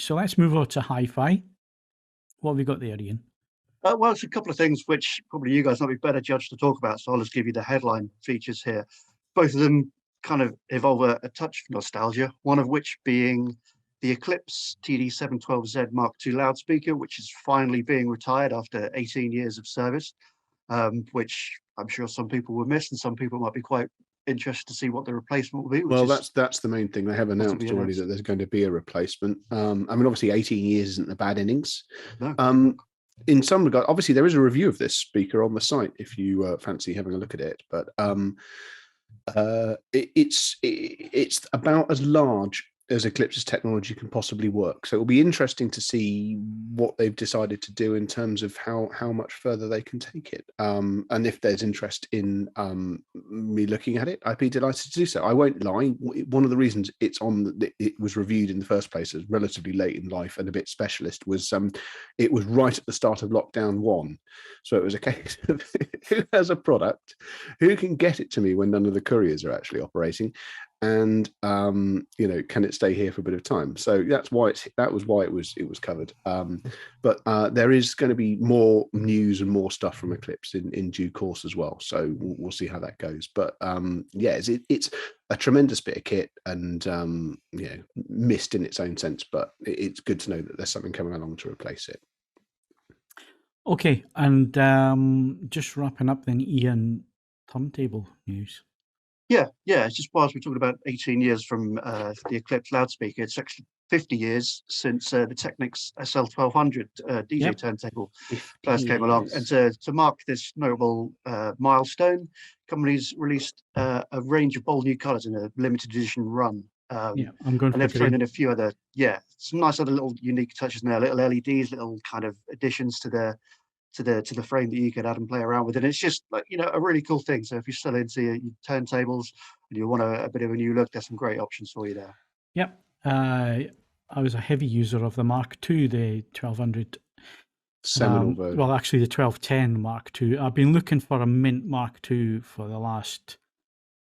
So let's move on to hi-fi. What have we got there, Ian? Well, it's a couple of things which probably you guys might be better judged to talk about, so I'll just give you the headline features here. Both of them kind of evolve a touch of nostalgia, one of which being the Eclipse TD712zMK2 loudspeaker, which is finally being retired after 18 years of service, which I'm sure some people will miss, and some people might be quite interested to see what the replacement will be. Well, that's the main thing. They have announced already that there's going to be a replacement. I mean, obviously 18 years isn't a bad innings. No. In some regard, obviously there is a review of this speaker on the site if you fancy having a look at it, but it's about as large as Eclipse's technology can possibly work. So it'll be interesting to see what they've decided to do in terms of how much further they can take it. And if there's interest in me looking at it, I'd be delighted to do so. I won't lie. One of the reasons it was reviewed in the first place as relatively late in life and a bit specialist was it was right at the start of lockdown 1. So it was a case of who has a product, who can get it to me when none of the couriers are actually operating, and can it stay here for a bit of time? So that was why it was covered. But there is going to be more news and more stuff from Eclipse in due course as well. So we'll see how that goes. But it's a tremendous bit of kit, and missed in its own sense. But it's good to know that there's something coming along to replace it. Okay, and just wrapping up then, Ian, Turntable news. Yeah. It's just whilst we're talking about 18 years from the Eclipse loudspeaker, it's actually 50 years since the Technics SL1200 DJ turntable first came along. And to mark this notable milestone, companies released a range of bold new colours in a limited edition run. I'm going and they've thrown in a few other, some nice other little unique touches in there, little LEDs, little kind of additions to the frame that you could add and play around with, and it's just like a really cool thing. So if you're still into your turntables and you want a bit of a new look, there's some great options for you there. Yep, I was a heavy user of the Mark II, the 1200. Seminal version. Well, actually, the 1210 Mark II. I've been looking for a mint Mark II for the last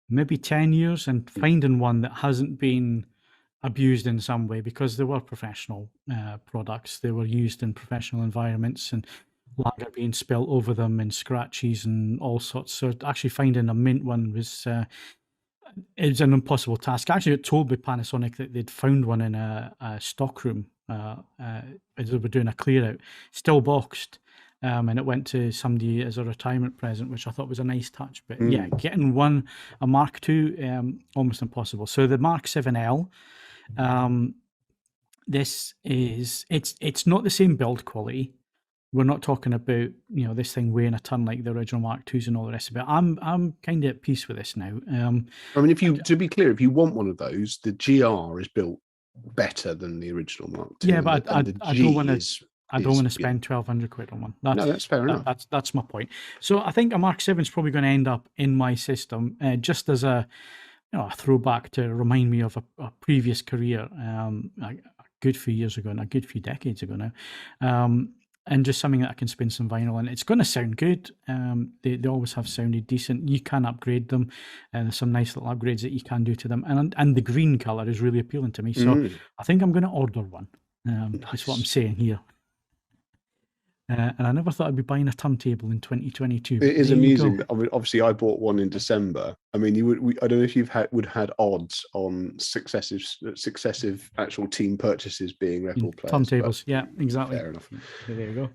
maybe 10 years, and finding one that hasn't been abused in some way, because they were professional products. They were used in professional environments, and lager being spilt over them and scratches and all sorts. So actually finding a mint one was it's an impossible task. Actually, it told by Panasonic that they'd found one in a stockroom as they were doing a clear out, still boxed, and it went to somebody as a retirement present, which I thought was a nice touch. But getting a Mark II, almost impossible. So the Mark 7L, this is it's not the same build quality. We're not talking about this thing weighing a ton like the original Mark IIs and all the rest of it. I'm kind of at peace with this now. I mean, to be clear, if you want one of those, the GR is built better than the original Mark II. Yeah, but I don't want to spend 1,200 quid on one. That's fair enough. That's my point. So I think a Mark 7 is probably going to end up in my system, just as a throwback to remind me of a previous career, a good few years ago and a good few decades ago now. And just something that I can spin some vinyl in. It's going to sound good. They always have sounded decent. You can upgrade them, and there's some nice little upgrades that you can do to them. And the green color is really appealing to me. So I think I'm going to order one. That's what I'm saying here. And I never thought I'd be buying a turntable in 2022. It is amusing. I mean, obviously, I bought one in December. I mean, I don't know if you've had odds on successive actual team purchases being Red Bull players. Turntables, yeah, exactly. Fair enough. There you go.